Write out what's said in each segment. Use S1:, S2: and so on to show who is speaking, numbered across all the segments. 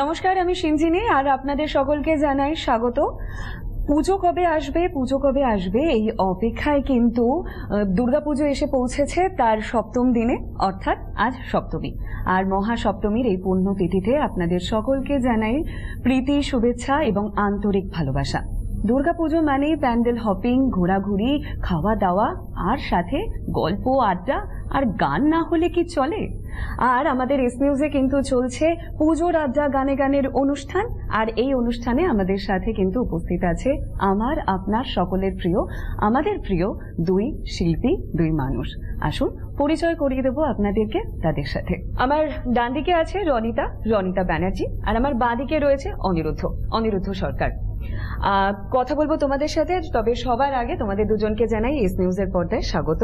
S1: নমস্কার, আমি সিঞ্জিনী আর আপনাদের সকলকে জানাই স্বাগত। পুজো কবে আসবে এই অপেক্ষায় কিন্তু দুর্গাপুজো এসে পৌঁছেছে তার সপ্তম দিনে, অর্থাৎ আজ সপ্তমী। আর মহাসপ্তমীর এই পুণ্যতিথিতে আপনাদের সকলকে জানাই প্রীতি, শুভেচ্ছা এবং আন্তরিক ভালোবাসা। দুর্গাপুজো মানেই প্যান্ডেল হপিং, ঘোরাঘুরি, খাওয়া দাওয়া আর সাথে গল্প, আড্ডা আর গান না হলে কি চলে। আর আমাদের এস নিউজে কিন্তু চলছে পুজোর আড্ডা গানে গানের অনুষ্ঠান। আর এই অনুষ্ঠানে আমাদের সাথে কিন্তু উপস্থিত আছে আমার আপনার সকলের প্রিয়, আমাদের প্রিয় দুই শিল্পী, দুই মানুষ। আসুন পরিচয় করিয়ে দেবো আপনাদেরকে তাদের সাথে। আমার ডান দিকে আছে রনিতা ব্যানার্জি, আর আমার বাঁ দিকে রয়েছে অনিরুদ্ধ সরকার। কথা বলবো তোমাদের সাথে, তবে সবার আগে তোমাদের দুজনকে জানাই এস নিউজের পর্দায় স্বাগত।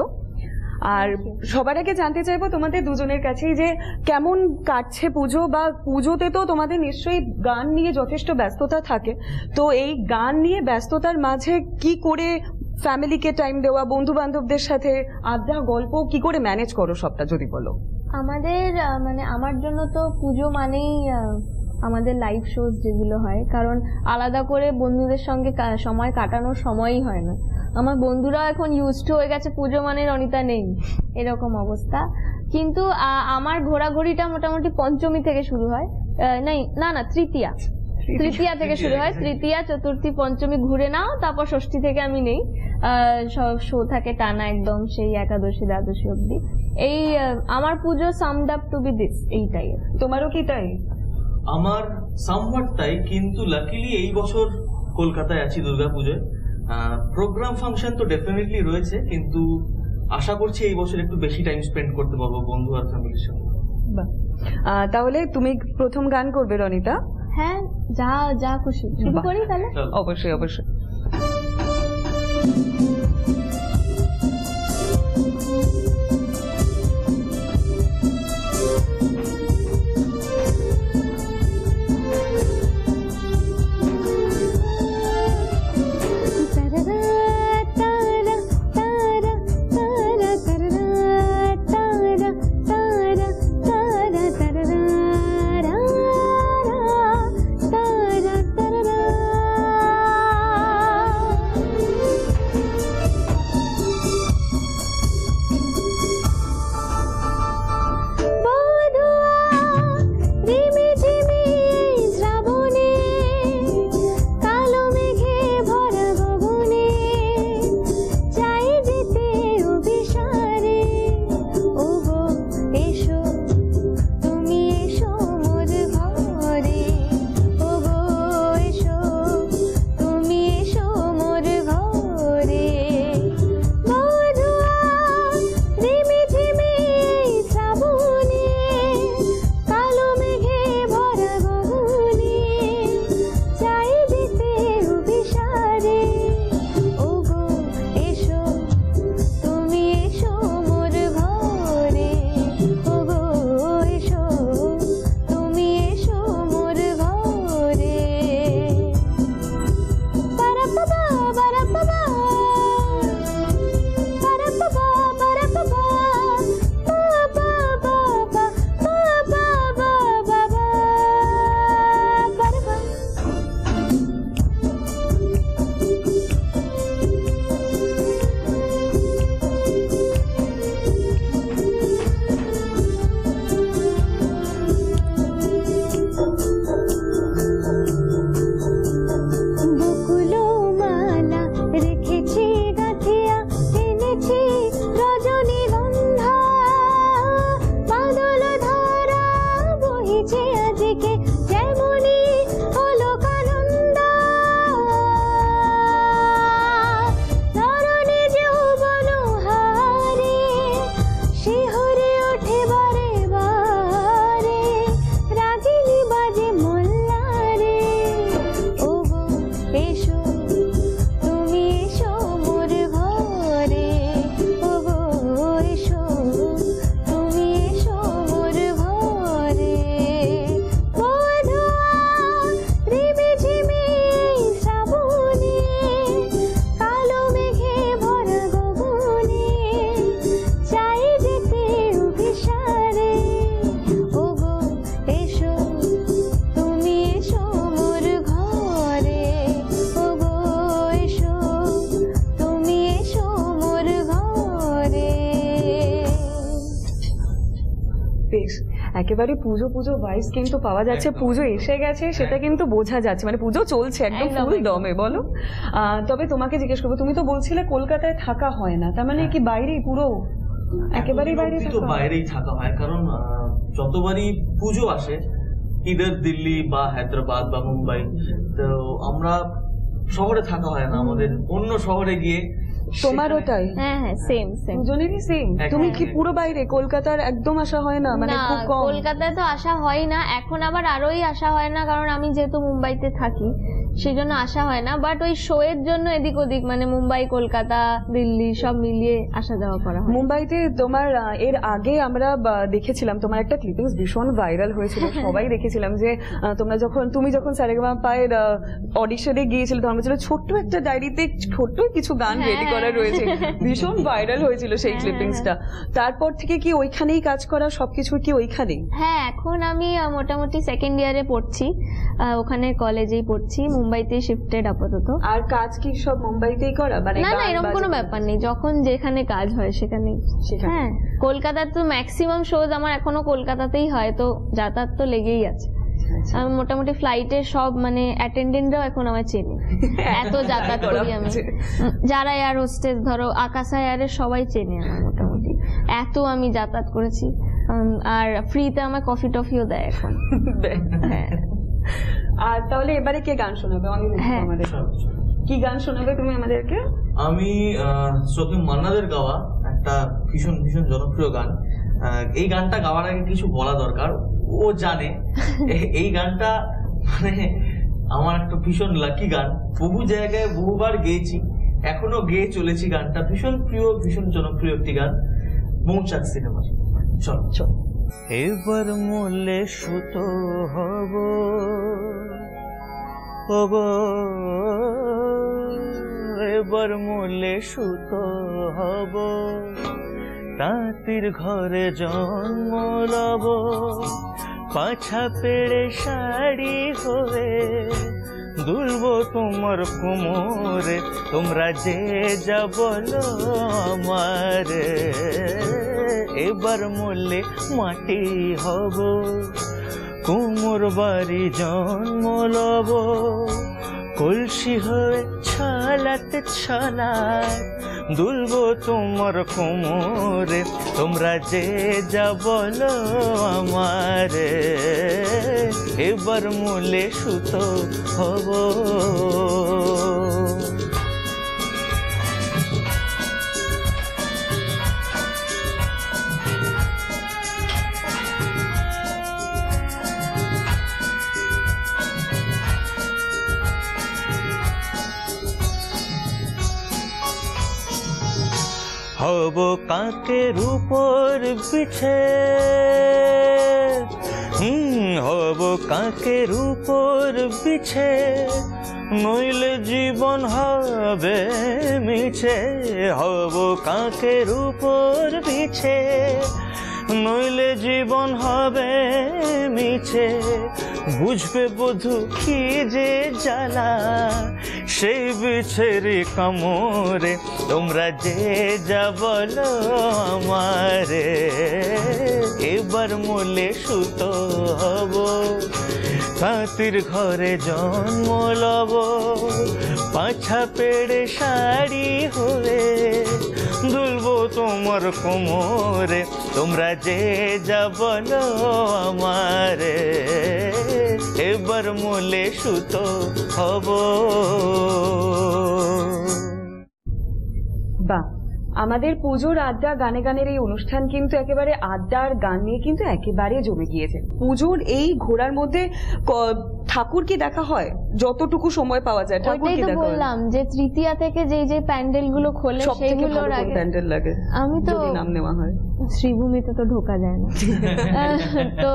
S1: আর সবার আগে জানতে চাইবো তোমাদের দুজনের কাছেই যে কেমন কাটছে পুজো, বা পুজোতে তো তোমাদের নিশ্চয়ই গান নিয়ে যথেষ্ট ব্যস্ততা থাকে, তো এই গান নিয়ে ব্যস্ততার মাঝে কি করে ফ্যামিলিকে টাইম দেওয়া, বন্ধু বান্ধবদের সাথে আড্ডা, গল্প কি করে ম্যানেজ করো সবটা যদি বলো।
S2: আমাদের আমার জন্য তো পুজো মানেই আমাদের লাইভ শোজ যেগুলো হয়, কারণ আলাদা করে বন্ধুদের সঙ্গে সময় কাটানোর সময়ই হয় না। আমার বন্ধুরা এখন ইউজড হয়ে গেছে পুজো মানে রনিতা নেই এরকম অবস্থা। কিন্তু আমার ঘোরাঘুরিটা মোটামুটি পঞ্চমী থেকে শুরু হয়, তৃতীয়া থেকে শুরু হয়। তৃতীয়া, চতুর্থী, পঞ্চমী ঘুরে নাও, তারপর ষষ্ঠী থেকে আমি নেই। সব শো থাকে টানা একদম সেই একাদশী দ্বাদশী অব্দি। এই আমার পুজো সামড আপ টু বি দিস, এইটাই।
S1: তোমারও কি তাই?
S3: আমার সামহাট তাই, কিন্তু লাকিলি এই বছর কলকাতায় আছি দুর্গাপুজোয়। প্রোগ্রাম ফাংশন তো ডেফিনেটলি রয়েছে, কিন্তু আশা করছি এই বছর একটু বেশি টাইম স্পেন্ড করতে পারবো বন্ধু আর ফ্যামিলির সঙ্গে।
S1: তাহলে তুমি প্রথম গান করবে রনিতা?
S2: হ্যাঁ, যা খুশি শুরু করি তাহলে।
S1: অবশ্যই। একেবারে পুজো পুজো ভাইস কিন্তু পাওয়া যাচ্ছে,
S3: একদম।
S1: পুজো এসে গেছে সেটা কিন্তু বোঝা যাচ্ছে, মানে পুজো চলছে একদম
S2: একদম,
S1: ফুল
S2: একদম।
S1: দমে। বলো, তবে তোমাকে জিজ্ঞেস করবো, তুমি তো বলছিলে কলকাতায় থাকা হয় না, তার মানে কি বাইরেই পুরো একেবারেই বাইরে
S3: এতদিন অবধি তো
S1: থাকা হয়?
S3: বাইরেই থাকা হয়, কারণ যতবারই পুজো আসে ইদার দিল্লি বা হায়দ্রাবাদ বা মুম্বাই, তো আমরা শহরে থাকা হয় না, আমাদের অন্য শহরে গিয়ে
S1: তোমারও তাই?
S2: হ্যাঁ হ্যাঁ, সেম সেম।
S1: দুজনেরই সেম।
S3: একদম।
S1: তুমি কি পুরো বাইরে, কলকাতার একদম আসা হয় না, মানে
S2: না,
S1: খুব কম?
S2: কলকাতায় তো আসা হয় না, এখন আবার আরোই আসা হয় না, কারণ আমি যেহেতু মুম্বাইতে থাকি সেই জন্য আসা হয় না। বাট ওই শো এর জন্য এদিক ওদিক, মানে মুম্বাই, কলকাতা, দিল্লি সব মিলিয়ে আসা যাওয়া করা হয়।
S1: মুম্বাইতে তোমার এর আগে আমরা দেখেছিলাম তোমার একটা ক্লিপিংস ভীষণ ভাইরাল হয়েছিল, সবাই দেখেছিলাম যে তুমি যখন সারেগামা পায়ের অডিশনে গিয়েছিলে, তখন বলছিল ছোট্ট একটা ডায়েরিতে ছোট্ট কিছু গান রেডি করা রয়েছে, ভীষণ ভাইরাল হয়েছিল সেই ক্লিপিংসটা। তারপর থেকে কি ওইখানেই কাজ করা, সবকিছু কি ওইখানেই?
S2: হ্যাঁ, এখন আমি মোটামুটি সেকেন্ড ইয়ারে পড়ছি, ওখানে কলেজেই পড়ছি, মুম্বাইতে শিফটেড আপাতত।
S1: আর কাজ কি সব মুম্বাইতেই করা, মানে
S2: না না,
S1: গান
S2: এরকম কোনো
S1: বাজানো?
S2: ব্যাপার নেই, যখন যেখানে কাজ হয় সেখানেই।
S1: সেখানে?
S2: হ্যাঁ, কলকাতার তো ম্যাক্সিমাম শোজ আমার এখনো কলকাতাতেই হয়, তো যাতায়াত তো লেগেই আছে।
S1: আচ্ছা।
S2: আমি মোটামুটি ফ্লাইটের সব মানে অ্যাটেন্ডেন্টরাও এখন আমার চেনে, এত যাতায়াত করি আমি। যারা এয়ার হোস্টেস, ধরো আকাশা এয়ারের, সবাই চেনে আমার মোটামুটি, এত আমি যাতায়াত করেছি। আর ফ্রিতে আমার কফি টফিও দেয় এখন। হ্যাঁ।
S1: আর তাহলে এবারে কে গান শোনাবে
S2: হ্যাঁ।
S1: আমাদের? কি গান শোনাবে তুমি আমাদেরকে?
S3: আমি শ্রদ্ধেয় মান্নাদের গাওয়া একটা ভীষণ ভীষণ জনপ্রিয় গান। এই গানটা গাওয়ার আগে কিছু বলা দরকার, ও জানে এই গানটা মানে আমার একটা ভীষণ লাকি গান, বহু জায়গায় বহুবার গেয়েছি, এখনো গেয়ে চলেছি গানটা, ভীষণ প্রিয় ভীষণ জনপ্রিয় একটি গান, মৌচাক সিনেমার। চলো চলো। এবার মূল্যে সুতো হব ওগো, এবার মূল্যে সুতো হব, তাঁতির ঘরে জন্ম লব, পাছা পেড়ে শাড়ি হয়ে দুলব তোমার কোমরে, তোমরা যে যা বলো আমারে, এবার মূল্যে মাটি হব, কুমোর বাড়ি জন্ম লব, কলসি হয়ে ছলাতে ছলায় দুলব তোমার কোমরে, তোমরা যে যা বলো আমারে, এবার মূলে সুতো হব। হব কাকের উপর পিছে, হব কাকের উপর পিছে, নইলে জীবন হবে মিছে, হব কাকের উপর পিছে, নইলে জীবন হবে মিছে, বুঝবে বধূ কি যে জ্বালা সেই বিছের কামড়ে, তোমরা যে যা বলো আমারে, এবার মূলে সুতো হব, তাঁতির ঘরে জন্ম লব, পাছা পেড়ে শাড়ি হয়ে দুলব তোমার কোমরে, তোমরা যে যা বলো আমারে, এবার মূলে সুতো হব।
S1: বাহ, আমাদের পুজোর আড্ডা গানে গানের এই অনুষ্ঠান কিন্তু একেবারে আড্ডার গান নিয়ে কিন্তু একেবারে জমে গিয়েছে। পুজোর এই ঘোরার মধ্যে ঠাকুর কি দেখা হয় যতটুকু সময় পাওয়া যায়? ঠাকুর
S2: ওইটাই
S1: কি
S2: তো
S1: দেখা হয়?
S2: বললাম যে তৃতীয়া থেকে যে প্যান্ডেল গুলো খোলে
S1: সবথেকে
S2: সেগুলোর
S1: ভালো কোন
S2: আগে
S1: প্যান্ডেল লাগে
S2: আমি তো
S1: যদি নাম নেওয়া হয়?
S2: শ্রীভূমিতে তো ঢোকা যায় না, তো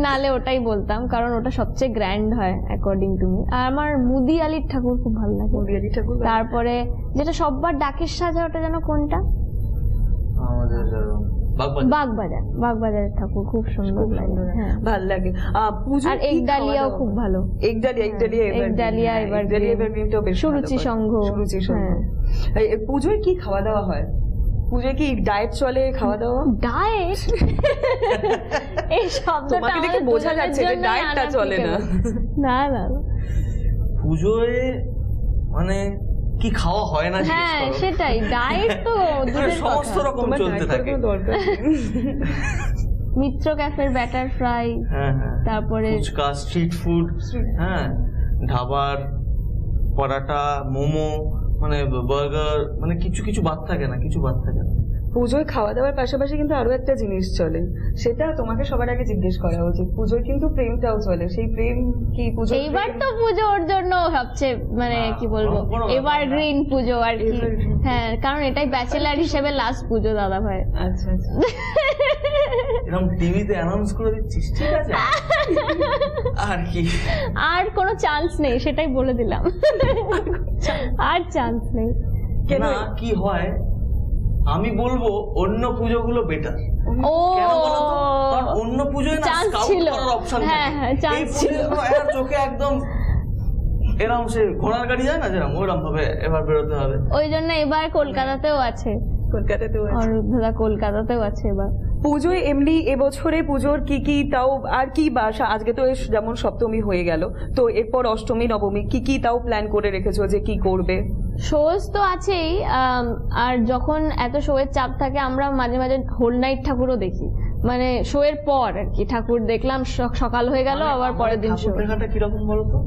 S2: নালে ওটাই বলতাম, কারণ ওটা সবচেয়ে গ্র্যান্ড হয় অ্যাকর্ডিং টু মি। আর আমার মুদি আলির ঠাকুর খুব ভালো লাগে।
S1: মুদিয়ালি ঠাকুর?
S2: তারপরে যেটা সববার ডাকের সাজা, ওটা যেন কোনটা,
S3: আমাদের
S2: বাগবাজারের ঠাকুর খুব সুন্দর লাগে। হ্যাঁ,
S1: ভালো লাগে। পুজো
S2: আর একডালিয়াও খুব ভালো। একডালিয়া এবার
S1: সুরুচি সংঘ। পুজোয় কি খাওয়া দাওয়া হয়? পুজোয় কি ডায়েট চলে, খাওয়া দাওয়া?
S2: ডায়েট এই শব্দটা
S1: তোমাকে দেখে
S2: আমাদের
S1: বোঝা
S2: দুজনের
S1: যাচ্ছে যে
S2: জন্যই
S1: ডায়েটটা চলে না।
S2: না না না।
S3: পুজোয় মানে কি খাওয়া হয় না জিজ্ঞেস
S2: হ্যাঁ
S3: করো।
S2: সেটাই, ডায়েট তো দূরের
S3: সমস্ত
S2: কথা।
S3: রকম
S1: তোমার
S3: চলতে
S1: diet
S3: থাকে।
S1: করার কোনো দরকার নেই।
S2: মিত্র ক্যাফের ব্যাটার ফ্রাই,
S3: হ্যাঁ হ্যাঁ,
S2: তারপরে
S3: ফুচকা, স্ট্রিট ফুড, হ্যাঁ, ধাবার পরাটা, মোমো, মানে বার্গার, মানে কিছু কিছু বাদ থাকে না, কিছু বাদ থাকে না।
S1: পুজোয় খাওয়া দাওয়ার পাশাপাশি কিন্তু আরো একটা জিনিস চলে, সেটা তোমাকে সবার আগে জিজ্ঞেস করা উচিত। পুজোয় কিন্তু প্রেমটাও চলে, সেই প্রেম কি পুজো?
S2: এইবার তো পুজোর জন্য সবচেয়ে মানে কি বলবো
S3: বড় ব্যাপার।
S2: এভারগ্রিন পুজো আর কি।
S1: Evergreen।
S2: হ্যাঁ, কারণ এটাই ব্যাচেলার হিসেবে লাস্ট পুজো দাদা ভাই।
S1: আচ্ছা আচ্ছা।
S3: এরকম টিভিতে অ্যানাউন্স করে দিচ্ছিস, ঠিক আছে? আর কি,
S2: আর কোনো চান্স নেই, সেটাই বলে দিলাম। আর চান্স নেই।
S1: কেন?
S3: না কি হয় আমি বলবো অন্য পুজোগুলো বেটার।
S2: ও
S3: কেন বলতো? কারণ অন্য পুজোয় না
S2: চান্স
S3: স্কাউট
S2: ছিল।
S3: করার অপশন
S2: হ্যাঁ
S3: থাকে।
S2: হ্যাঁ,
S3: এই
S2: চান্স ছিল।
S3: পুজোয় এর চোখে একদম এরকম সে ঘোড়ার গাড়ি যায় না যেরকম, ওরকম ভাবে এবার বেরোতে হবে।
S2: ওই জন্য এবার কলকাতাতেও আছে,
S1: কলকাতাতেও আছে।
S2: অরুদ্ধদা কলকাতাতেও আছে এবার।
S1: পুজোয় এমনি এবছরে পুজোর কি কি তাও আর কি আজকে তো যেমন সপ্তমী হয়ে গেল, তো এরপর অষ্টমী নবমী কি কি তাও প্ল্যান করে রেখেছো যে কি করবে?
S2: শোজ তো আছেই, আর যখন এত শো এর চাপ থাকে আমরা মাঝে মাঝে হোল নাইট ঠাকুরও দেখি, মানে শো এর পর আর কি। ঠাকুর দেখলাম, সকাল হয়ে গেল,
S3: মানে
S2: আবার পরের দিন শো।
S3: ঠাকুর দেখাটা কিরকম বলতো?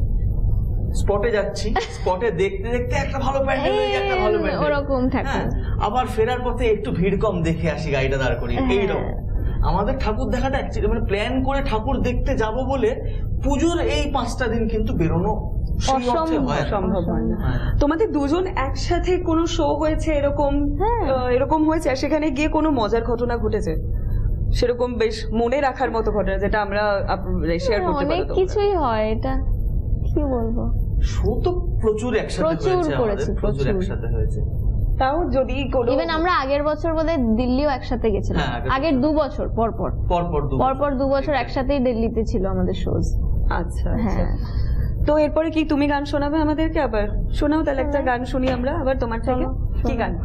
S3: স্পটে যাচ্ছি, স্পটে দেখতে দেখতে একটা ভালো প্যান্ডেল, একটা ভালো প্যান্ডেল,
S2: ওরকম থাকে।
S3: আবার ফেরার পথে একটু ভিড় কম দেখে আসি, গাড়িটা দাঁড় করি, এইরকম। আমাদের ঠাকুর দেখাটা অ্যাকচুয়ালি মানে প্ল্যান করে ঠাকুর দেখতে যাব বলে পুজোর এই 5টা দিন কিন্তু বেরোনো সেই অর্থে হয় না।
S1: সম্ভব হয় না।
S3: হ্যাঁ।
S1: তোমাদের দুজন একসাথে কোনো শো হয়েছে এরকম?
S2: হ্যাঁ।
S1: এরকম হয়েছে, আর সেখানে গিয়ে কোনো মজার ঘটনা ঘটেছে সেরকম বেশ মনে রাখার মতো ঘটনা যেটা আমরা শেয়ার করতে পারি?
S2: অনেক কিছুই হয়, এটা কি বলবো।
S3: শো তো প্রচুর একসাথে
S2: প্রচুর
S3: হয়েছে,
S2: করেছি,
S3: আমাদের প্রচুর
S2: প্রচুর।
S3: একসাথে হয়েছে।
S1: তাও যদি কোনো
S2: ইভেন আমরা আগের বছর বোধহয় দিল্লিও একসাথে গেছিলাম।
S3: হ্যাঁ,
S2: আগের 2 বছর পরপর
S3: পরপর
S2: 2 বছর একসাথেই দিল্লিতে ছিল আমাদের শোজ।
S1: আচ্ছা আচ্ছা।
S2: হ্যাঁ।
S1: তো এরপরে কি তুমি গান শোনাবে আমাদেরকে? আবার শোনাও তাহলে একটা গান শুনি আমরা আবার তোমার থেকে।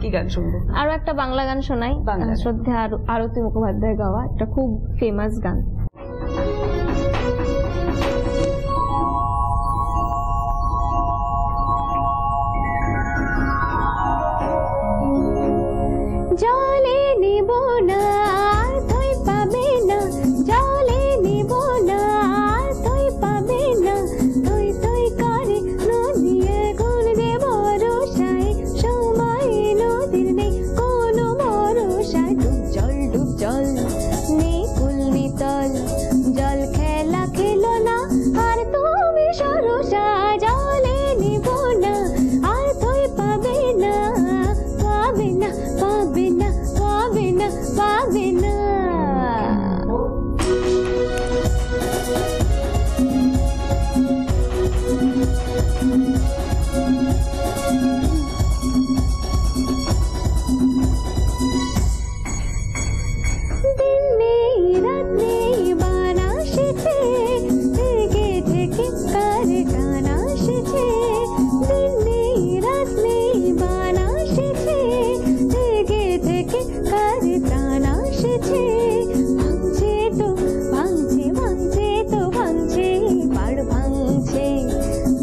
S1: কি গান শুনবো?
S2: আরো একটা বাংলা গান শোনাই,
S1: বাংলা।
S2: শ্রদ্ধা আরতি মুখোপাধ্যায় গাওয়া একটা খুব ফেমাস গান। জলে নিব না তুই পাবে না, জলে নিব না তুই পাবে না, তুই তুই করে নদিয়ে গুণ দে ভরসায়, সময় নদীর নেই কোনো ভরসায়। ডুব জল নেই কুল নিতল, জল খেলা খেলো না আর তুমি সরসা, জলে নিব না আর তুই পাবে না, পাবে না পাবে না পাবে না পাবে না। দিন নেই রাত নেই বানা শেখে, থেকে থেকে কার টানা শেখে, দিন নেই রাত নেই বানা শেখে, থেকে থেকে কার টানা শেখে। ভাঙছে তো ভাঙছে, ভাঙছে তো ভাঙছে, পাড় ভাঙছে,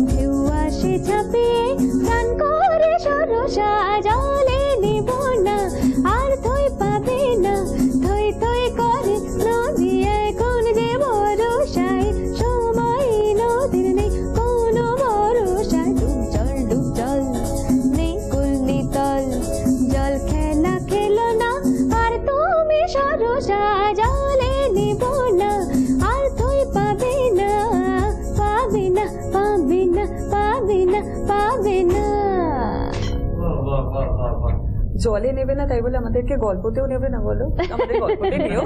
S2: ঢেউ আসে ঝাঁপিয়ে প্রাণ করে সরসা, জলে নেব না আর তুই পাবে না, থই থই করে নদী এখন যে ভরসায়, সময় নদীর নেই কোনো ভরসায়। ডুব জল নেই কুল নিতল, জল খেলা খেলো না আর তুমি সরসা, জলে নেব না আর তুই পাবে না, পাবে না পাবে না পাবে না পাবে না।
S1: জলে নেবে না তাই বলে আমাদেরকে গল্পতেও নেবে না বলো? আমাদের গল্পতে নিও।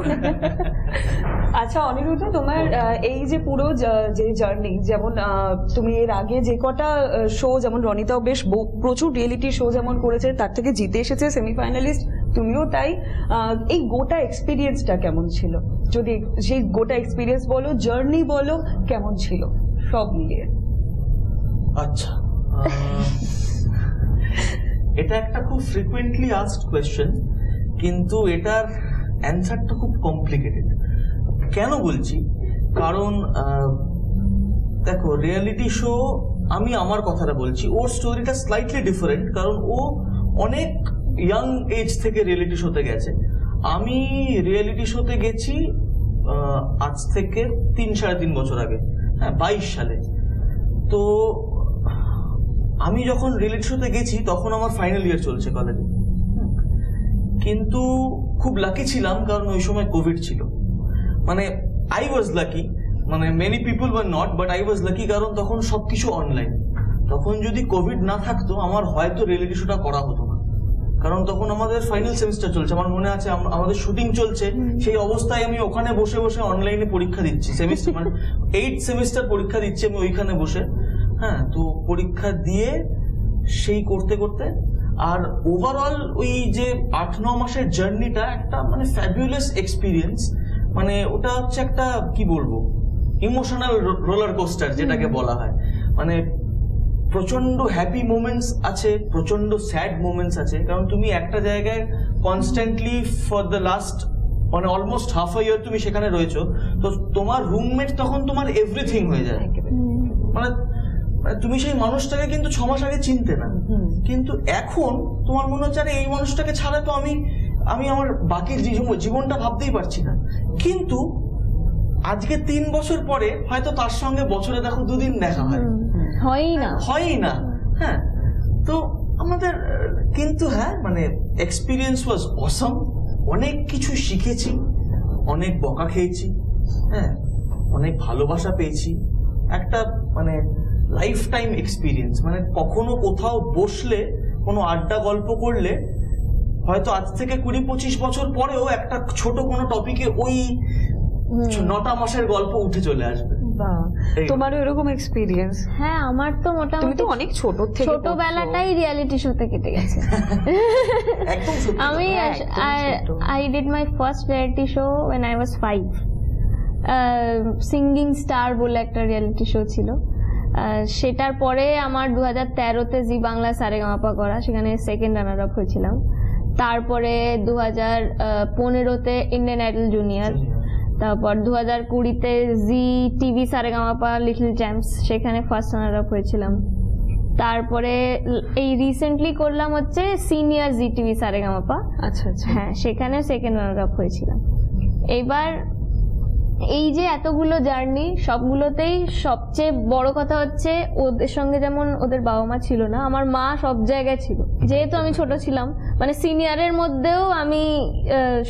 S1: আচ্ছা অনিরুদ্ধ, তোমার এই যে পুরো যে জার্নি, যেমন তুমি এর আগে যে কটা শো, যেমন রনিতাও বেশ প্রচুর রিয়েলিটি শো যেমন করেছে, তার থেকে জিতে এসেছে সেমিফাইনালিস্ট, তুমিও তাই। এই গোটা এক্সপিরিয়েন্সটা কেমন ছিল? যদি সেই গোটা এক্সপিরিয়েন্স বলো, জার্নি বলো, কেমন ছিল সব মিলিয়ে?
S3: আচ্ছা, এটা একটা খুব ফ্রিকুয়েন্টলি আস্কড কোয়েশ্চেন কিন্তু এটার অ্যান্সারটা খুব কমপ্লিকেটেড। কেন বলছি, কারণ দেখো রিয়েলিটি শো, আমি আমার কথাটা বলছি, ওর স্টোরিটা স্লাইটলি ডিফারেন্ট, কারণ ও অনেক ইয়াং এজ থেকে রিয়েলিটি শোতে গেছে। আমি রিয়েলিটি শোতে গেছি আজ থেকে 3-3.5 বছর আগে, হ্যাঁ 22 সালে। তো আমি যখন রিয়েলিটি শোতে গেছি তখন আমার ফাইনাল ইয়ার চলছে কলেজে, কিন্তু খুব লাকি ছিলাম কারণ ওই সময় কোভিড ছিল। মানে আই ওয়াজ লাকি, মানে many people were not, but I was lucky কারণ তখন সবকিছু অনলাইন। তখন যদি কোভিড না থাকতো আমার হয়তো রিয়েলিটি শোটা করা হতো না, কারণ তখন আমাদের ফাইনাল সেমিস্টার চলছে। আমার মনে আছে আমাদের শুটিং চলছে, সেই অবস্থায় আমি ওখানে বসে বসে অনলাইনে পরীক্ষা দিচ্ছি, সেমিস্টার মানে 8 সেমিস্টার পরীক্ষা দিচ্ছি আমি ওইখানে বসে। হ্যাঁ, তো পরীক্ষা দিয়ে সেই করতে করতে, আর ওভারঅল ওই যে 8-9 মাসের জার্নিটা একটা মানে ফ্যাবুলাস এক্সপিরিয়েন্স। মানে ওটা হচ্ছে একটা কি বলবো, ইমোশনাল রোলার কোস্টার যেটাকে বলা হয়। মানে প্রচন্ড হ্যাপি মোমেন্টস আছে, প্রচন্ড স্যাড মোমেন্টস আছে, কারণ তুমি একটা জায়গায় কনস্ট্যান্টলি ফর দ্য লাস্ট মানে অলমোস্ট হাফ আ ইয়ার তুমি সেখানে রয়েছো। তো তোমার রুমমেট তখন তোমার এভরিথিং হয়ে যায়। মানে তুমি সেই মানুষটাকে কিন্তু 6 মাস আগে চিনতে না, কিন্তু এখন তোমার মনে হচ্ছে আরে এই মানুষটাকে ছাড়া তো আমি আমার বাকি জীবনটা ভাবতেই পারছি না। কিন্তু আজকে 3 বছর পরে হয়তো তার সঙ্গে বছরে দেখো 2 দিন দেখা হয়ই না। হ্যাঁ, তো আমাদের কিন্তু হ্যাঁ মানে এক্সপিরিয়েন্স ওয়াজ অসাম। অনেক কিছু শিখেছি, অনেক বকা খেয়েছি, হ্যাঁ অনেক ভালোবাসা পেয়েছি। একটা মানে লাইফ টাইম এক্সপিরিয়েন্স। মানে কখনো কোথাও বসলে, কোনো আড্ডা গল্প করলে হয়তো আজ থেকে 20-25 বছর পরেও একটা ছোট কোনো টপিকে ওই 9টা মাসের গল্প উঠে চলে আসবে।
S1: তোমারও এরকম এক্সপিরিয়েন্স?
S2: হ্যাঁ, আমার তো মোটামুটি
S1: তুমি তো অনেক
S2: ছোটবেলাটাই রিয়েলিটি শোতে কেটে গেছে।
S3: একদম
S2: আমি I did my first reality show when I was 5। Singing star বলে একটা রিয়েলিটি শো ছিল। সেটার পরে আমার 2013-তে জি বাংলা সারেগামাপা করা, সেখানে সেকেন্ড রানার আপ হয়েছিলাম। তারপরে 2015-তে ইন্ডিয়ান আইডল জুনিয়র, তারপর 2020-তে জি টিভি সারেগামাপা লিটল চ্যাম্পস, সেখানে ফার্স্ট রানার আপ হয়েছিলাম। তারপরে এই রিসেন্টলি করলাম হচ্ছে সিনিয়র জি টিভি সারেগামাপা।
S1: আচ্ছা আচ্ছা,
S2: হ্যাঁ, সেখানে সেকেন্ড রানার আপ হয়েছিলাম। এইবার এই যে এতগুলো জার্নি, সবগুলোতেই সবচেয়ে বড় কথা হচ্ছে ওদের সঙ্গে যেমন ওদের বাবা মা ছিল না, আমার মা সব জায়গায় ছিল। যেহেতু আমি ছোট ছিলাম, মানে সিনিয়রের মধ্যেও আমি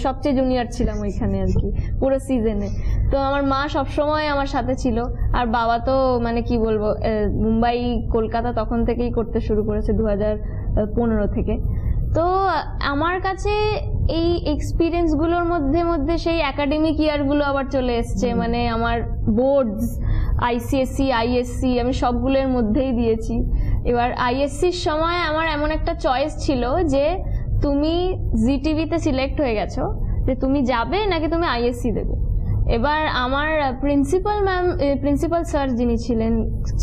S2: সবচেয়ে জুনিয়র ছিলাম ওইখানে আর কি, পুরো সিজনে। তো আমার মা সবসময় আমার সাথে ছিল, আর বাবা তো মানে কি বলবো, মুম্বাই কলকাতা তখন থেকেই করতে শুরু করেছে 2015 থেকে। তো আমার কাছে এই এক্সপিরিয়েন্স গুলোর মধ্যে সেই একাডেমিক ইয়ার গুলো আবার চলে এসছে। মানে আমার বোর্ডস, আইসিএসসি, আইএসসি আমি সবগুলোর মধ্যেই দিয়েছি। এবার আইএসসির সময় আমার এমন একটা চয়েস ছিল যে তুমি জি টিভিতে সিলেক্ট হয়ে গেছো, যে তুমি যাবে নাকি তুমি আইএসসি দেবে। এবার আমার প্রিন্সিপাল স্যার যিনি ছিলেন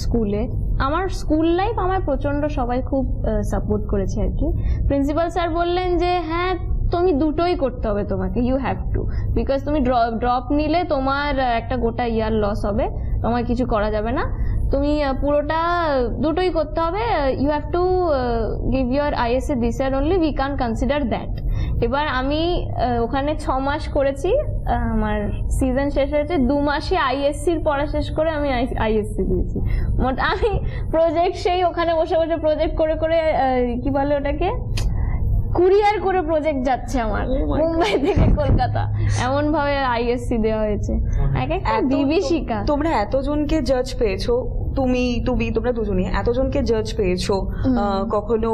S2: স্কুলে, আমার স্কুল লাইফ আমার প্রচন্ড সবাই খুব সাপোর্ট করেছে আর কি। প্রিন্সিপাল স্যার বললেন যে হ্যাঁ তুমি দুটোই করতে হবে তোমাকে, ইউ হ্যাভ টু, বিকজ তুমি ড্রপ নিলে তোমার একটা গোটা ইয়ার লস হবে, তোমার কিছু করা যাবে না, তুমি পুরোটা দুটোই করতে হবে, you have to give your ISC this year only, we can consider that. এবার আমি ওখানে 6 মাস করেছি, আমার সিজন শেষ হয়েছে 2 মাসে আইএসসির পড়া শেষ করে আমি আইএসসি দিয়েছি। আমি প্রজেক্ট সেই ওখানে বসে বসে প্রজেক্ট করে করে কি বলে ওটাকে, কুরিয়ার করে প্রজেক্ট যাচ্ছে আমার মুম্বাই থেকে কলকাতা, এমন ভাবে আইএসসি দেওয়া হয়েছে। এক একটা বিভীষিকা।
S1: তোমরা এতজনকে জাজ পেয়েছো, তোমরা দুজনই এতজনকে জাজ পেয়েছো, কখনো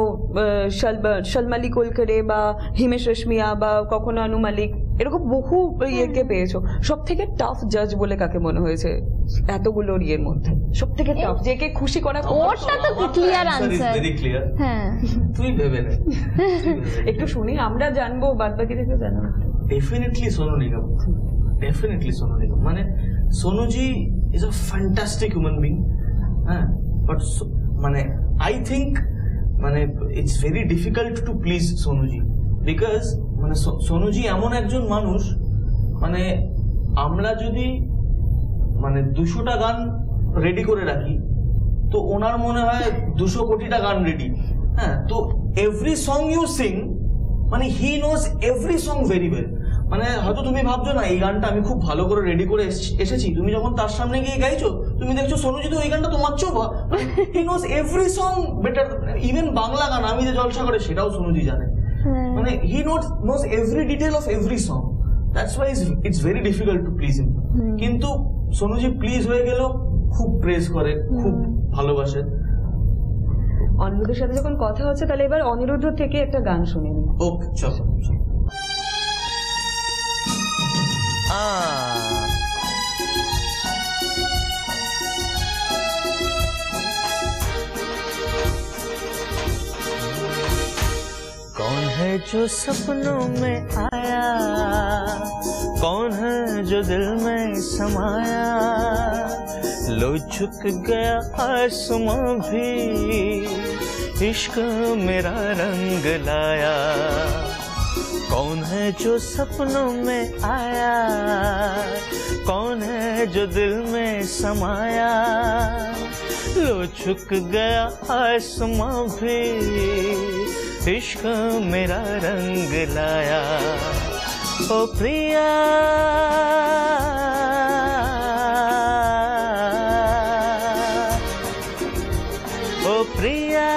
S1: সলমালি কোলকারে বা হিমেশ রেশমিয়া বা কখনো আনু মালিক, এরকম বহু ইয়েকে পেয়েছো। সব থেকে টাফ জাজ বলে কাকে মনে হয়েছে এতগুলোর ইয়ের মধ্যে? সব থেকে টাফ, যে কে খুশি করা?
S2: ওরটা তো ক্লিয়ার আনসার। হ্যাঁ, তুই ভেবে নে,
S1: একটু শুনি, আমরা জানবো, বাদ বাকি থেকে জানো।
S3: Definitely Sonu Nigam, definitely Sonu Nigam. মানে Sonuji is a fantastic human being. হ্যাঁ, বাট মানে আই থিঙ্ক মানে it's very difficult to please Sonuji, because মানে সোনুজি এমন একজন মানুষ, মানে আমরা যদি মানে 200টা গান রেডি করে রাখি তো ওনার মনে হয় 200 কোটিটা গান রেডি। হ্যাঁ, তো এভরি সং ইউ সিং মানে he knows every song very well. মানে হয়তো তুমি ভাবছো না এই গানটা আমি খুব ভালো করে রেডি করে এসেছি, তুমি যখন তার সামনে গিয়ে গাইছো তুমি দেখছো সোনুজি তো ওই গানটা তোমার চেয়েও he knows every song better. Even Bangla গান আমি যে জলসা করে সেটাও সোনুজি জানে, মানে he knows every detail of every song. That's why it's very difficult to please হিম। কিন্তু সোনুজি প্লিজ হয়ে গেলেও খুব প্রেজ করে, খুব ভালোবাসে।
S1: অনিরুদ্ধের সাথে যখন কথা হচ্ছে তাহলে এবার অনিরুদ্ধ থেকে একটা গান শুনে নিই।
S3: ওকে, চলো।
S4: कौन है जो सपनों में आया, कौन है जो दिल में समाया, लो झुक गया आसमां भी इश्क मेरा रंग लाया। कौन है जो सपनों में आया, कौन है जो दिल में समाया, लो झुक गया आसमां भी इश्क मेरा रंग लाया। ओ प्रिया ओ प्रिया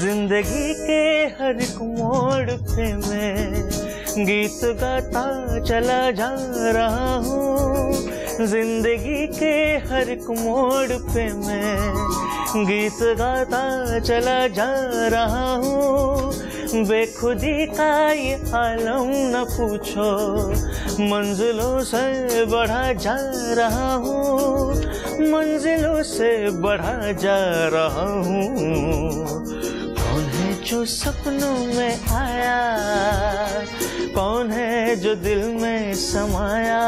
S4: जिंदगी के हर एक मोड़ पे मैं गीत गाता चला जा रहा हूँ। जिंदगी के हर एक मोड़ पे मैं गीत गाता चला जा रहा हूँ। बेखुदी का ये आलम न पूछो, मंजिलों से बढ़ा जा रहा हूँ, मंजिलों से बढ़ा जा रहा हूँ। कौन है जो सपनों में आया, कौन है जो दिल में समाया,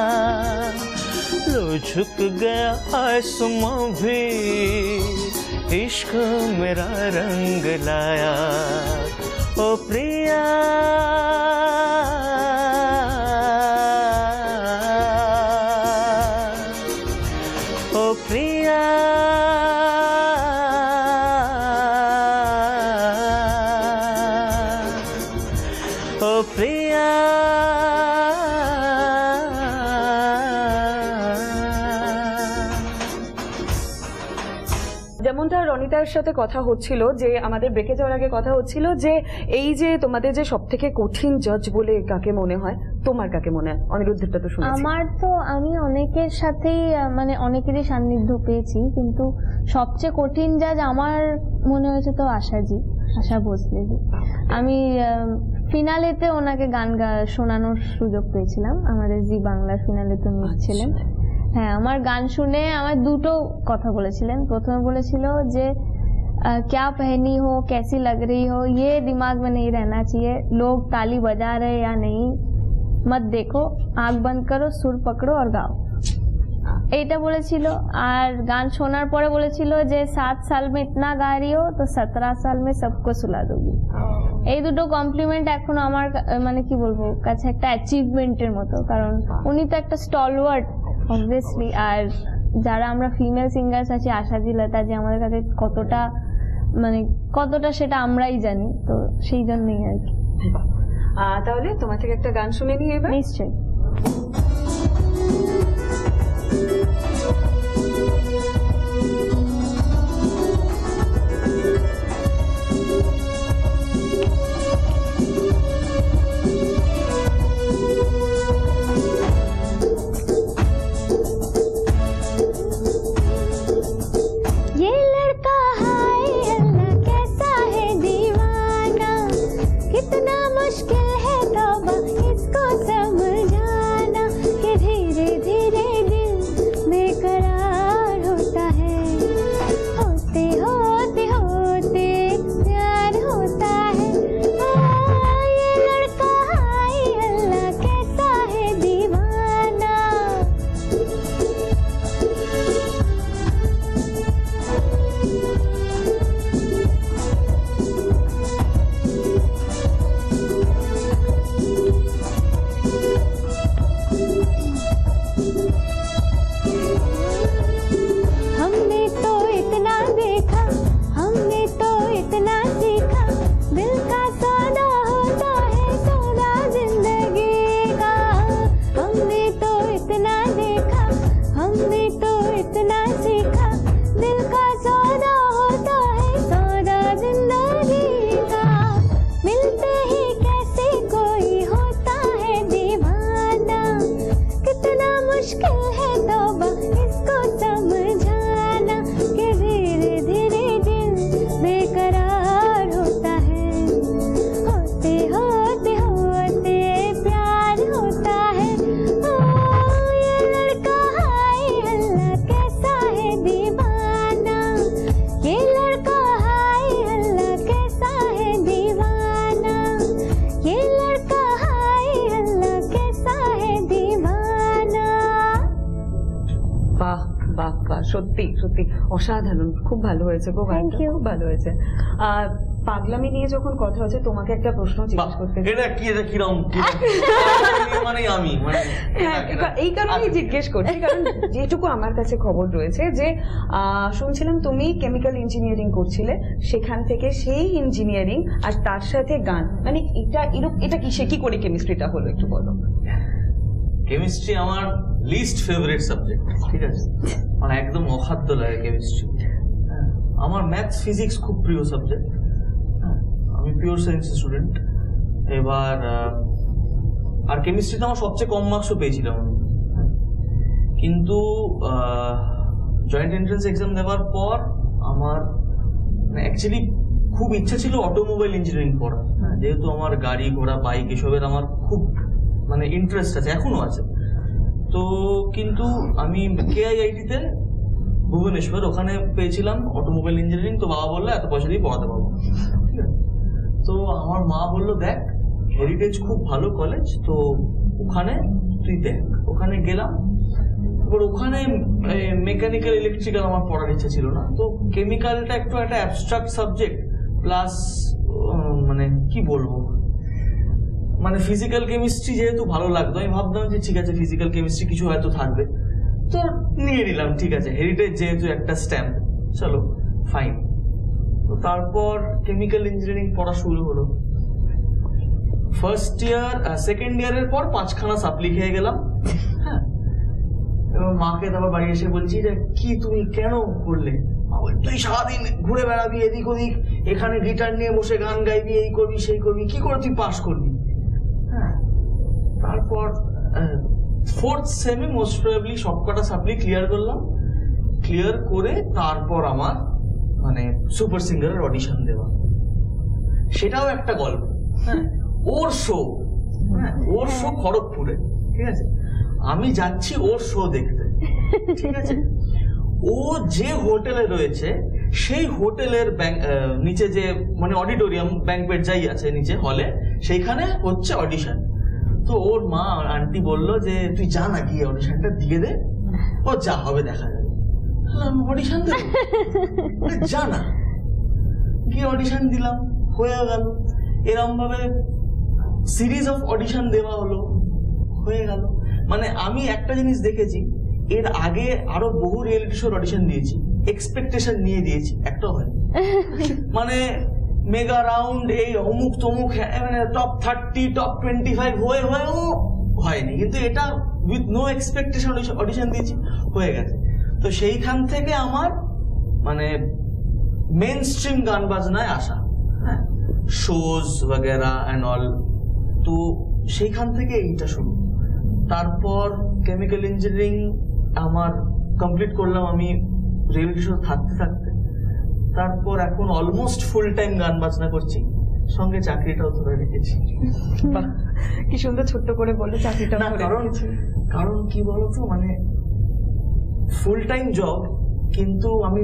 S4: लो झुक गया आसमां भी इश्क मेरा रंग लाया। ओ प्रिया ओ प्रिया ओ प्रिया
S1: যেমনটা রনিতার সাথে কথা হচ্ছিল যে আমাদের ব্রেকে যাওয়ার আগে কথা হচ্ছিল যে এই যে তোমাদের যে সব থেকে কঠিন জাজ বলে কাকে মনে হয়, তোমার কাকে মনে হয়? অনিরুদ্ধেরটা তো শুনেছি।
S2: আমার তো আমি অনেকের সাথেই মানে অনেকেরই সান্নিধ্য পেয়েছি, কিন্তু সবচেয়ে কঠিন জাজ আমার মনে হয়েছে তো আশা ভোসলে। আমি ফিনালেতে ওনাকে গান শোনানোর সুযোগ পেয়েছিলাম, আমাদের জি বাংলার ফিনালেতে উনি ছিলেন। হ্যাঁ, আমার গান শুনে আমার দুটো কথা বলেছিলেন। প্রথমে বলেছিল যে क्या पहनी हो, कैसी लग रही हो, ये दिमाग में नहीं रहना चाहिए, लोग ताली बजा रहे या नहीं मत देखो, आंख बंद करो, सुर पकड़ो और गाओ। এইটা বলেছিল। আর গান শোনার পরে বলেছিল যে 7 साल में इतना गा रही हो तो 17 साल में सबको सुला दोगी। এই দুটো কমপ্লিমেন্ট এখন আমার মানে কি বলবো কাছে একটা অ্যাচিভমেন্টের মতো, কারণ উনি তো একটা স্টলওয়ার্ড অবভিয়াসলি। আর যারা আমরা ফিমেল সিঙ্গার্স আছি, আশাজি লতা যে আমাদের কাছে কতটা সেটা আমরাই জানি, তো সেই জন্যই আর কি।
S1: তাহলে তোমার থেকে একটা গান শুনে নিয়ে এবার।
S2: নিশ্চয়ই।
S5: कितना मुश्किल है तौबा इसको समझाना।
S1: সত্যি সত্যি অসাধারণ, খুব ভালো হয়েছে গো গানটা,
S2: you.
S1: খুব ভালো হয়েছে। পাগলামি নিয়ে যখন কথা হচ্ছে, তোমাকে একটা প্রশ্ন জিজ্ঞেস করতে চাই।
S3: এটা কি, এটা কিরম মানে আমি মানে
S1: হ্যাঁ, এই কারণেই জিজ্ঞেস করছি, কারণ যেটুকু আমার কাছে খবর রয়েছে যে শুনছিলাম তুমি কেমিক্যাল ইঞ্জিনিয়ারিং করছিলে, সেখান থেকে সেই ইঞ্জিনিয়ারিং আর তার সাথে গান, মানে এটা কি, সে কি করে কেমিস্ট্রিটা হলো একটু বলো।
S3: কেমিস্ট্রি আমার লিস্ট ফেভারিট সাবজেক্ট, ঠিক আছে, মানে একদম অখাদ্য লাগে কেমিস্ট্রি। আমার ম্যাথস ফিজিক্স খুব প্রিয় সাবজেক্ট, আমি পিওর সায়েন্স স্টুডেন্ট। এবার আর কেমিস্ট্রিতে আমার সবচেয়ে কম মার্কসও পেয়েছিলাম আমি, কিন্তু জয়েন্ট এন্ট্রান্স এক্সাম দেওয়ার পর আমার অ্যাকচুয়ালি খুব ইচ্ছা ছিল অটোমোবাইল ইঞ্জিনিয়ারিং পড়া, যেহেতু আমার গাড়ি ঘোড়া বাইক এসবের আমার খুব মানে ইন্টারেস্ট আছে, এখনো আছে। তো কিন্তু আমি কেআইআইটিতে ভুবনেশ্বর ওখানে পেয়েছিলাম অটোমোবাইল ইঞ্জিনিয়ারিং, তো বাবা বললো এত পয়সা দিয়ে পড়াতে পারবো, ঠিক আছে। তো আমার মা বললো দেখ হেরিটেজ খুব ভালো কলেজ, তো ওখানে তুই দেখ। ওখানে গেলাম, এবার ওখানে মেকানিক্যাল ইলেকট্রিক্যাল আমার পড়ার ইচ্ছা ছিল না, তো কেমিক্যালটা একটু একটা অ্যাবস্ট্রাক্ট সাবজেক্ট, প্লাস মানে কি বলবো, মানে ফিজিক্যাল কেমিস্ট্রি যেহেতু ভালো লাগতো, আমি ভাবলাম যে ঠিক আছে ফিজিক্যাল কেমিস্ট্রি কিছু হয়তো থাকবে, তো নিয়ে নিলাম, ঠিক আছে, হেরিটেজ যেহেতু একটা স্ট্যাম্প, চলো ফাইন। তো তারপর কেমিক্যাল ইঞ্জিনিয়ারিং পড়া শুরু হলো। ফার্স্ট ইয়ার সেকেন্ড ইয়ারের পর 5খানা সাপ্লি খেয়ে গেলাম, হ্যাঁ। এবং মাকে তারপর বাড়ি এসে বলছি যে কি তুমি কেন করলে, তুই সারাদিন ঘুরে বেড়াবি এদিক ওদিক, এখানে গিটার নিয়ে বসে গান গাইবি, এই করবি সেই করবি, কি করে তুই পাস করবি। হ্যাঁ, তারপর ফোর্থ সেমে মোস্ট প্রবাবলি সবকটা সাপ্লি ক্লিয়ার করলাম, ক্লিয়ার করে তারপর আমার মানে সুপার সিঙ্গারের অডিশন দেওয়া, সেটাও একটা গল্প। হ্যাঁ, ওর শো, হ্যাঁ ওর শো খড়গপুরে, ঠিক আছে, আমি যাচ্ছি ওর শো দেখতে, ঠিক আছে। ও যে হোটেলে রয়েছে সেই হোটেলের নিচে যে মানে অডিটোরিয়াম ব্যাংকুয়েট যাই আছে নিচে হলে, সেইখানে হচ্ছে অডিশন। তো ওর মা আন্টি বললো যে তুই যা না গিয়ে অডিশনটা দিয়ে দে, ও যা হবে দেখা যাবে। অডিশন দেব, যা না গিয়ে অডিশন দিলাম, হয়ে গেল। এরকম ভাবে সিরিজ অফ অডিশন দেওয়া হলো, হয়ে গেল। মানে আমি একটা জিনিস দেখেছি, এর আগে আরো বহু রিয়েলিটি শোর অডিশন দিয়েছি, এক্সপেকটেশন নিয়ে দিয়েছি, একটাও হয়নি। মানে মেগা রাউন্ড, এই অমুক তমুক, মানে টপ 30 টপ 25 হয়েও হয়নি, কিন্তু এটা উইথ নো এক্সপেকটেশন অডিশন দিয়েছি, হয়ে গেছে। তো সেইখান থেকে আমার মানে মেন স্ট্রিম গান বাজনায় আসা, হ্যাঁ, শোজ বগেরা অ্যান্ড অল, তো সেইখান থেকে এইটা শুরু। তারপর কেমিক্যাল ইঞ্জিনিয়ারিং আমার কমপ্লিট করলাম আমি রিয়েলিটি শো থাকতে থাকতে। তারপর এখন অলমোস্ট ফুল টাইম গান বাজনা করছি, সঙ্গে চাকরিটাও ধরে রেখেছি।
S1: কি সুন্দর ছোট্ট করে বললে চাকরিটা
S3: না, কারণ কি বলতো, মানে ফুল টাইম জব, কিন্তু আমি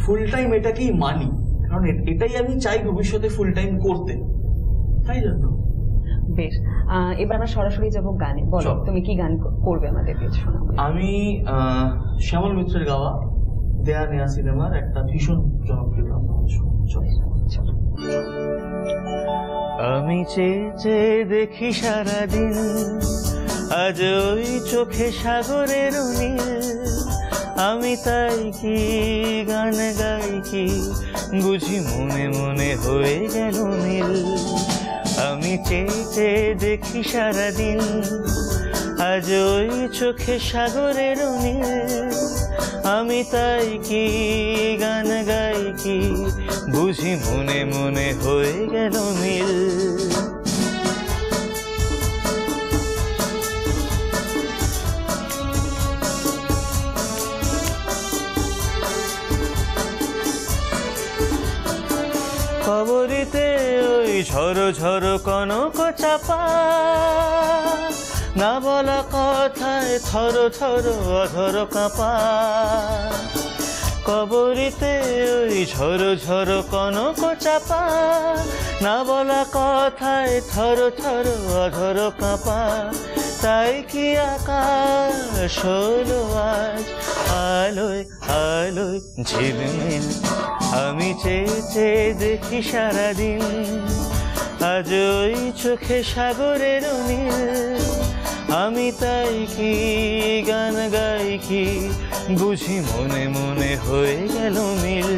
S3: ফুল টাইম এটাকেই মানি, কারণ এটাই আমি চাই ভবিষ্যতে ফুল টাইম করতে, তাই জন্য।
S1: বেশ, এবার আমরা সরাসরি যাবো গানে। বলো তুমি কি গান করবে আমাদের কাছে শোনাবে?
S3: আমি শ্যামল মিত্রের গাওয়া দেয়া নেয়া সিনেমার একটা ভীষণ জনপ্রিয় গান।
S4: আমি চেয়ে চেয়ে দেখি সারাদিন, আজ ওই চোখে সাগরের নীল, আমি তাই কি গান গাই কি বুঝি মনে মনে হয়ে গেল নীল। আমি চেয়ে চেয়ে দেখি সারাদিন, আজ ওই চোখে সাগরের নীল, আমি তাই কি গান গাই কি বুঝি মনে মনে হয়ে গেল নীল। কবরিতে ওই ঝড়ো ঝড়ো কনক চাপা, না বলা কথায় থর থর অধর কাঁপা। কবরিতে ওই ঝড়ো ঝড়ো কনক চাপা, না বলা কথায় থর থর অধর কাঁপা। তাই কি আকাশ হলো আজ আলোয় আলোয় ঝিলমিল। আমি চেয়ে চেয়ে দেখি সারাদিন, আজ ওই চোখে সাগরের নীল। আমি তাই কি গান গাই কি, বুঝি মনে মনে হয়ে গেল মিল।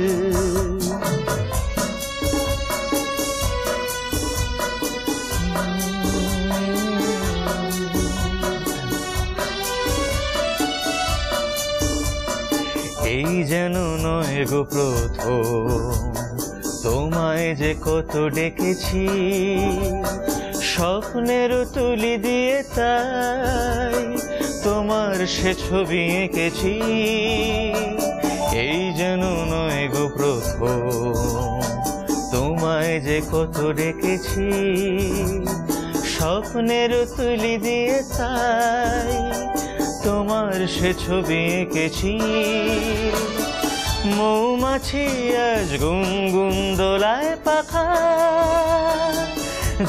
S4: এই যেন নয় গো প্রথম, তোমায় যে কত ডেকেছি, স্বপ্নের তুলি দিয়ে তাই তোমার সে ছবি এঁকেছি। এই যেন নয় গো প্রথম, তোমায় যে কত ডেকেছি, স্বপ্নের তুলি দিয়ে তাই তোমার সে ছবি এঁকেছি। মৌমাছি আজ গুনগুন দোলায় পাখা,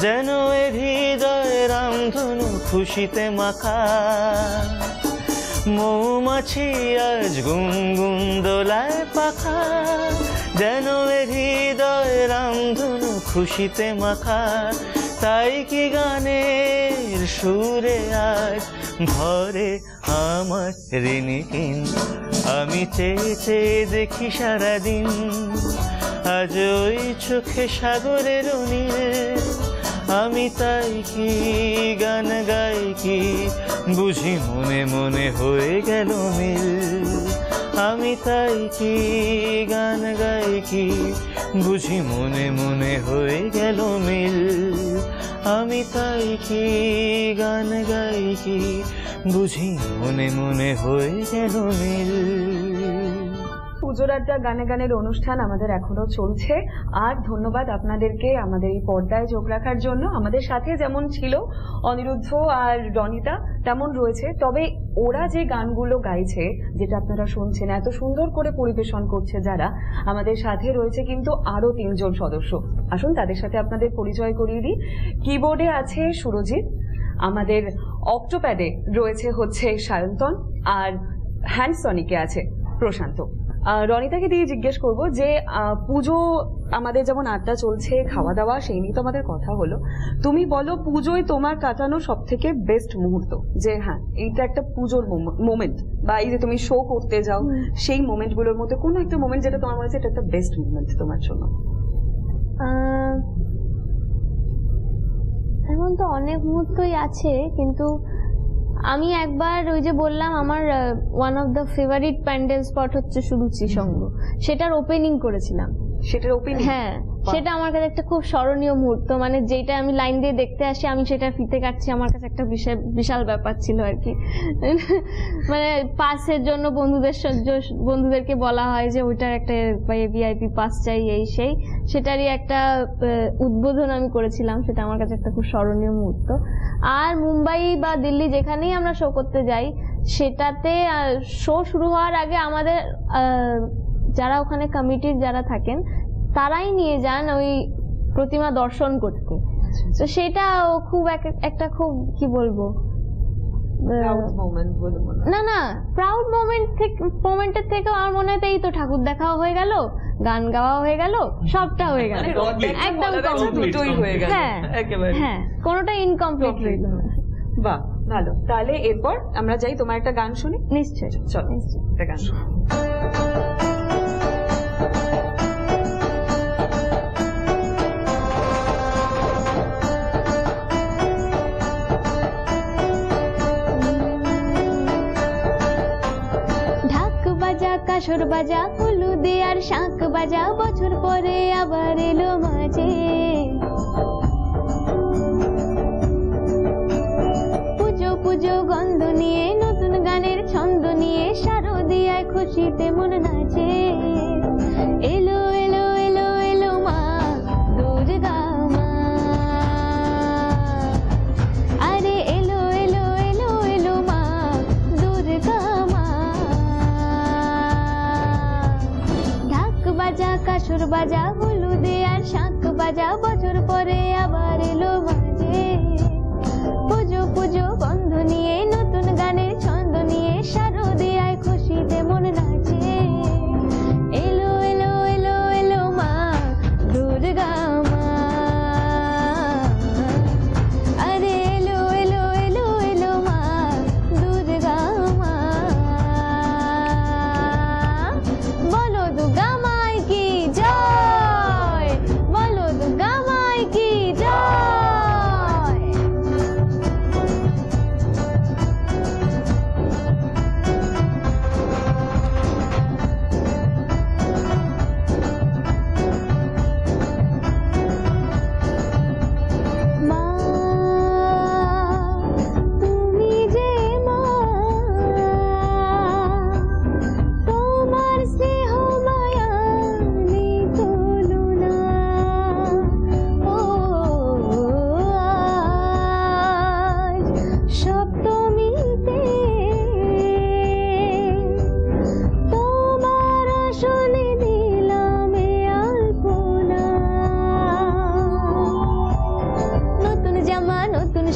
S4: যেন এ হৃদয় রামধনু খুশিতে মাখা। মৌমাছি আজ গুনগুন দোলায় পাখা, যেন এ হৃদয় রামধনু খুশিতে মাখা। তাই কি গানের সুরে আজ ভরে আমার ঋণিহীন। আমি চেয়ে চেয়ে দেখি সারাদিন, আজ ওই চোখে সাগরের নীল। আমি তাই কি গান গাই কি, বুঝি মনে মনে হয়ে গেল মিল। আমি তাই কি গান গাই কি, বুঝি মনে মনে হয়ে গেল মিল। আমি তাই কি গান গাই কি, বুঝি মনে মনে হয়ে গেল মিল।
S1: পুজোর আড্ডা গানে গানের অনুষ্ঠান আমাদের এখনো চলছে। আর ধন্যবাদ আপনাদেরকে আমাদের এই পর্দায় যোগ রাখার জন্য। আমাদের সাথে যেমন ছিল অনিরুদ্ধ আর রনিতা, তেমন রয়েছে। তবে ওরা যে গানগুলো গাইছে, যেটা আপনারা শুনছেন, এত সুন্দর করে পরিবেশন করছে যারা, আমাদের সাথে রয়েছে কিন্তু আরো 3 জন সদস্য। আসুন তাদের সাথে আপনাদের পরিচয় করিয়ে দিই। কিবোর্ডে আছে সুরজিৎ, আমাদের অক্টোপ্যাডে রয়েছে হচ্ছে সায়ন্তন, আর হ্যান্ডসনিকে আছে প্রশান্ত। রনিতাকে দিয়ে জিজ্ঞেস করব যে পুজো আমাদের যেমন আড্ডা চলছে, খাওয়া দাওয়া, সেই নিয়ে তো আমাদের কথা হলো। তুমি বলো পুজোয় তোমার কাটানো সব থেকে বেস্ট মুহূর্ত, যে হ্যাঁ এইটা একটা পুজোর মোমেন্ট, বা এই যে তুমি শো করতে যাও সেই মোমেন্ট গুলোর মধ্যে কোনো একটা মোমেন্ট যেটা তোমার মনে হচ্ছে এটা একটা বেস্ট মোমেন্ট তোমার জন্য।
S2: এমন তো অনেক মুহূর্তই আছে, কিন্তু আমি একবার ওই যে বললাম আমার one of the favourite pandal spot হচ্ছে সুরুচি সংঘ, সেটার ওপেনিং করেছিলাম।
S1: সেটার ওপেনিং?
S2: হ্যাঁ, সেটা আমার কাছে একটা খুব স্মরণীয় মুহূর্ত। মানে যেটা আমি লাইন দিয়ে দেখতে আসি, আমি সেটা ফিতে কাটছি, আমার কাছে একটা বিশাল ব্যাপার ছিল আর কি। মানে পাসের জন্য বন্ধুদেরকে বলা হয় যে ওইটার একটা ভিআইপি পাস চাই, এই সেই, সেটারই একটা উদ্বোধন আমি করেছিলাম। সেটা আমার কাছে একটা খুব স্মরণীয় মুহূর্ত। আর মুম্বাই বা দিল্লি যেখানেই আমরা শো করতে যাই, সেটাতে শো শুরু হওয়ার আগে আমাদের যারা ওখানে কমিটির যারা থাকেন তারাই নিয়ে যান ওই প্রতিমা দর্শন করতে। তো সেটা খুব একটা খুব কি বলবো, না না প্রাউড মোমেন্টের থেকে আমার মনে হয় এই তো ঠাকুর দেখাও হয়ে গেল, গান গাওয়া হয়ে গেল, সবটা হয়ে গেল, একদম
S1: দুটোই হয়ে গেল।
S2: হ্যাঁ, কোনোটা ইনকমপ্লিট রইল না।
S1: বাহ, ভালো। তাহলে এরপর আমরা যাই, তোমার একটা গান শুনি।
S2: নিশ্চয়ই,
S1: চলো একটা গান শুনি।
S2: কাসর বাজা, হলুদে আর শাঁখ বাজা, বছর পরে আবার এলো মাঝে। পুজো পুজো গন্ধ নিয়ে, নতুন গানের ছন্দ নিয়ে, শারদিয়ায় খুশিতে মন নাচে। এলো এলো এলো এলো মা দুর্গা মা, আরে এলো এলো এলো এলো মা দুর্গা মা। বাজা, কাসর বাজা, হলুদে আর শাঁখ বাজা, বছর পরে আবার এলো মাঝে। পুজো পুজো গন্ধ নিয়ে,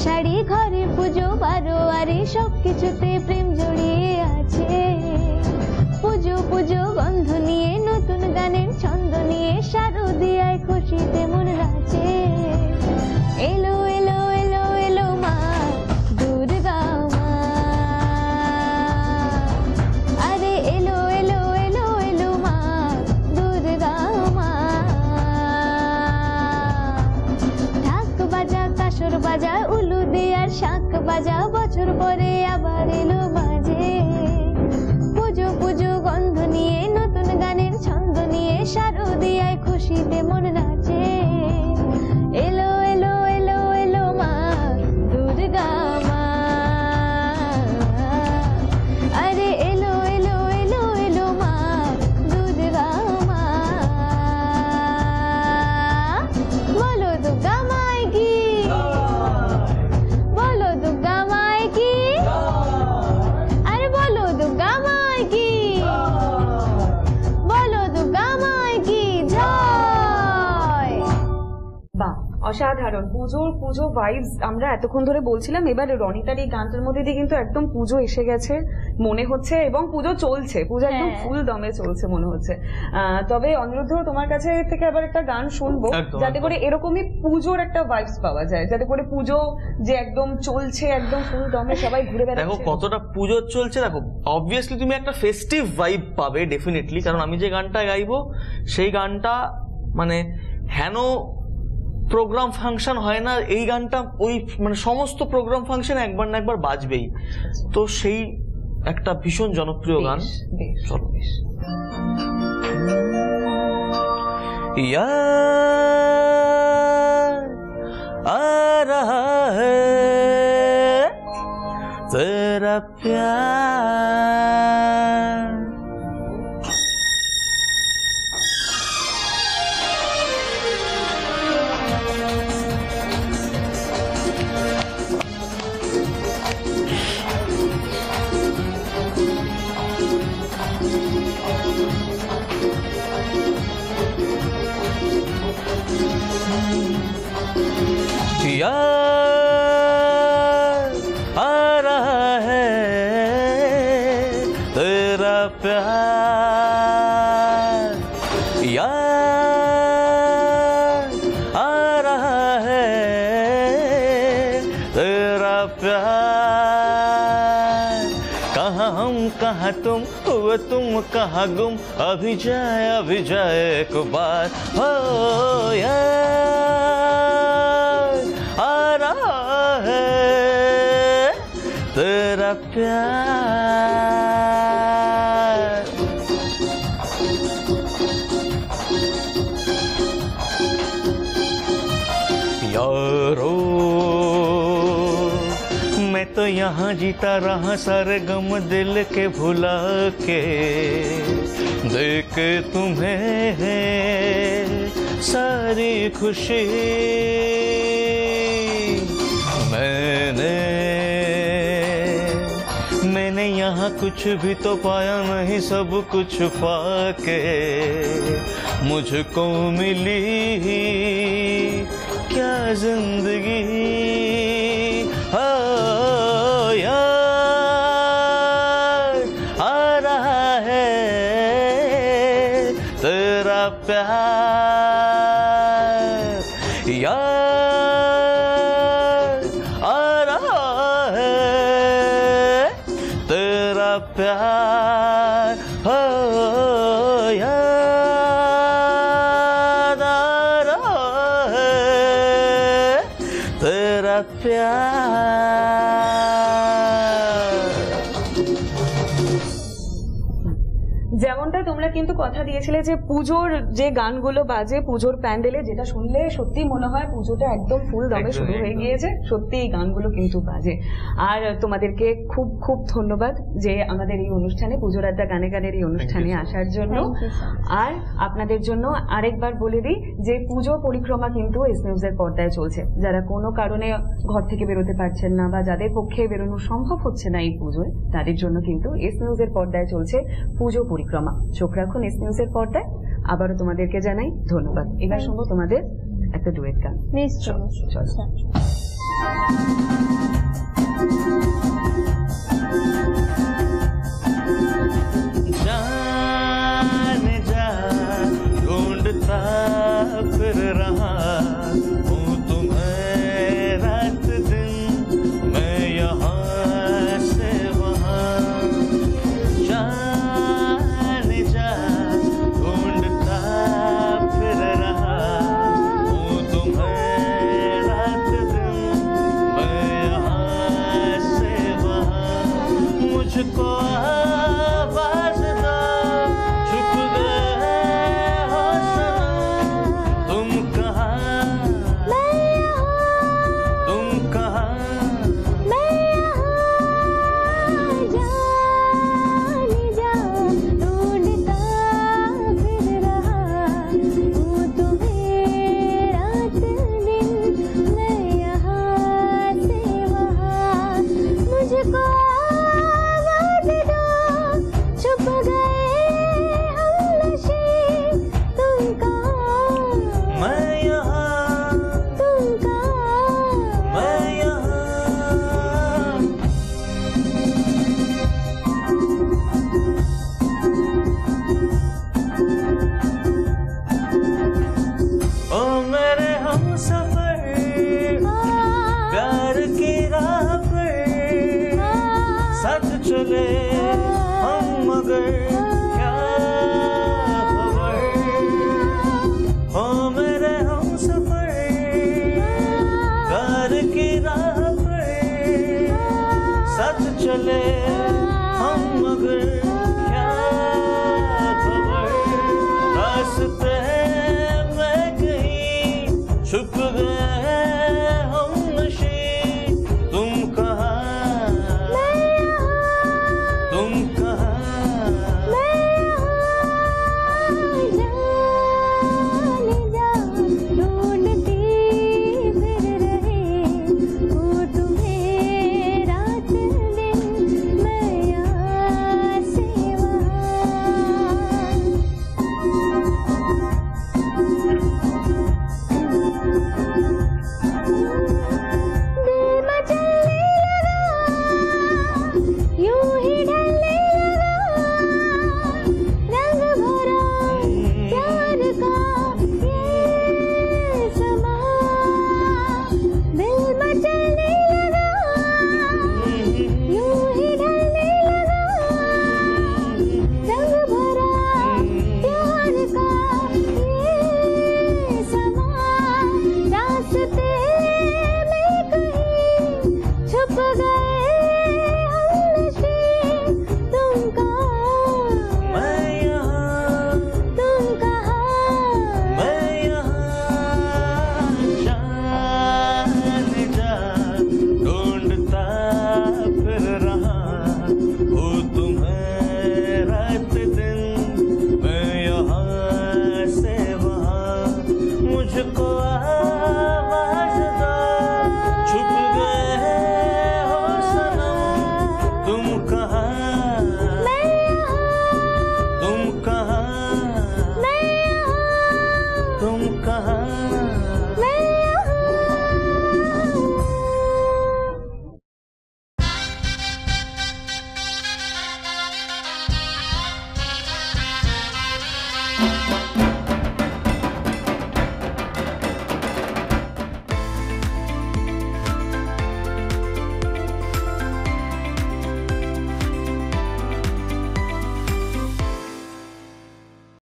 S2: শাড়ি ঘরে পুজো বারোয়ারি সবকিছুতে প্রেম জড়িয়ে আছে। পুজো পুজো গন্ধ নিয়ে নতুন গানের ছন্দ নিয়ে শারদিয়ায় খুশিতে মন নাচে। এলো এলো এলো এলো মা দুর্গা মা, আরে এলো এলো এলো এলো মা দুর্গা মা। ঢাক বাজা কাসর বাজা উলু দেয়ার শাঁখ বাজা বছর পরে আবার এলো মাঝে। পুজো পুজো গন্ধ নিয়ে নতুন গানের ছন্দ নিয়ে শারদিয়ায় খুশিতে মন নাচে। এলো এলো এলো এলো মা দুর্গা মা, আরে এলো এলো এলো এলো মা দুর্গা মা। বলো দুর্গা মাই কি, বলো দুর্গা মাই কি, আরে বলো দুর্গা মাই কি, বলো দুর্গা মাই কি জয়।
S1: বাহ, অসাধারণ। পুজো ভাইবস আমরা এতক্ষণ ধরে বলছিলাম, এবার রনিতার এই গানটার মধ্যে দিয়ে কিন্তু একদম পুজো এসে গেছে মনে হচ্ছে, এবং পুজো চলছে, পুজো একদম ফুল দমে চলছে মনে হচ্ছে। তবে অনিরুদ্ধ, তোমার কাছে থেকে আবার একটা গান শুনবো যাতে করে এরকমই পুজোর একটা ভাইবস পাওয়া যায়, যাতে করে পুজো যে একদম চলছে একদম ফুল দমে সবাই ঘুরে বেড়াচ্ছে।
S3: দেখো কতটা পুজো চলছে, দেখো অবভিয়াসলি তুমি একটা ফেস্টিভ ভাইব পাবে ডেফিনেটলি, কারণ আমি যে গানটা গাইবো সেই গানটা মানে হেন প্রোগ্রাম ফাংশন হয় না, এই গানটা ওই মানে সমস্ত প্রোগ্রাম ফাংশন একবার না একবার বাজবেই, তো সেই একটা ভীষণ জনপ্রিয় গান। চলো
S4: यार आ रहा है तेरा प्यार, यार आ रहा है तेरा प्यार, यार आ रहा है तेरा प्यार। कहाँ हम कहाँ तुम, हुए तुम कहाँ गुम, अभी जाए एक बार हो यार। आ रहा है तेरा प्यार। यारो मैं तो यहाँ जीता रहा सारे गम दिल के भुला के, देख तुम्हें सारी खुशी मैंने यहाँ कुछ भी तो पाया नहीं, सब कुछ पाके मुझको मिली क्या जिंदगी। हो यार आ रहा है तेरा प्यार, यार आ रहा है तेरा प्यार। हो याद आ रहा है तेरा प्यार।
S1: যেমনটা তোমরা কিন্তু কথা দিয়েছিলে যে পুজোর যে গানগুলো বাজে পুজোর প্যান্ডেলে, যেটা শুনলে সত্যি মনে হয় পুজোটা একদম ফুল দমে শুরু হয়ে গিয়েছে, সত্যি এই গানগুলো কিন্তু বাজে। আর তোমাদেরকে খুব খুব ধন্যবাদ যে আমাদের এই অনুষ্ঠানে, পুজোর আড্ডা গানে গানের এই অনুষ্ঠানে আসার জন্য। আর আপনাদের জন্য আরেকবার বলে দিই যে পুজো পরিক্রমা কিন্তু এস নিউজের পর্দায় চলছে। যারা কোনো কারণে ঘর থেকে বেরোতে পারছেন না বা যাদের পক্ষে বেরোনো সম্ভব হচ্ছে না এই পুজোয়, তাদের জন্য কিন্তু এস নিউজের পর্দায় চলছে পুজো পরিক্রমা। চোখ রাখুন এস নিউজের পর্দায়। আবারও তোমাদেরকে জানাই ধন্যবাদ। এবার শুনবো তোমাদের একটা ডুয়েট গান।
S2: নিশ্চয়।
S1: চলো।
S4: जाने जा ढूंढता फिर रहा हूँ तुम्हें रात दिन मैं यहाँ से वहाँ जाने जा ढूंढता फिर रहा हूँ तुम्हें रात दिन मैं यहाँ से वहाँ मुझको आवाज दो छुप गए हो सनम तुम कहाँ तुम कहाँ
S2: जाने जा ढूंढता फिर रहा हूँ तुम्हें रात दिन मैं यहाँ से वहाँ मुझको आवाज दो छुप गए हम नशे तुम कहाँ
S4: मैं यहाँ
S2: तुम कहाँ
S4: मैं यहाँ ओ मेरे हमसफर प्यार की राह पर साथ चले हम मगर क्या खबर ओ मेरे हमसफर प्यार की राह पर साथ चले हम मगर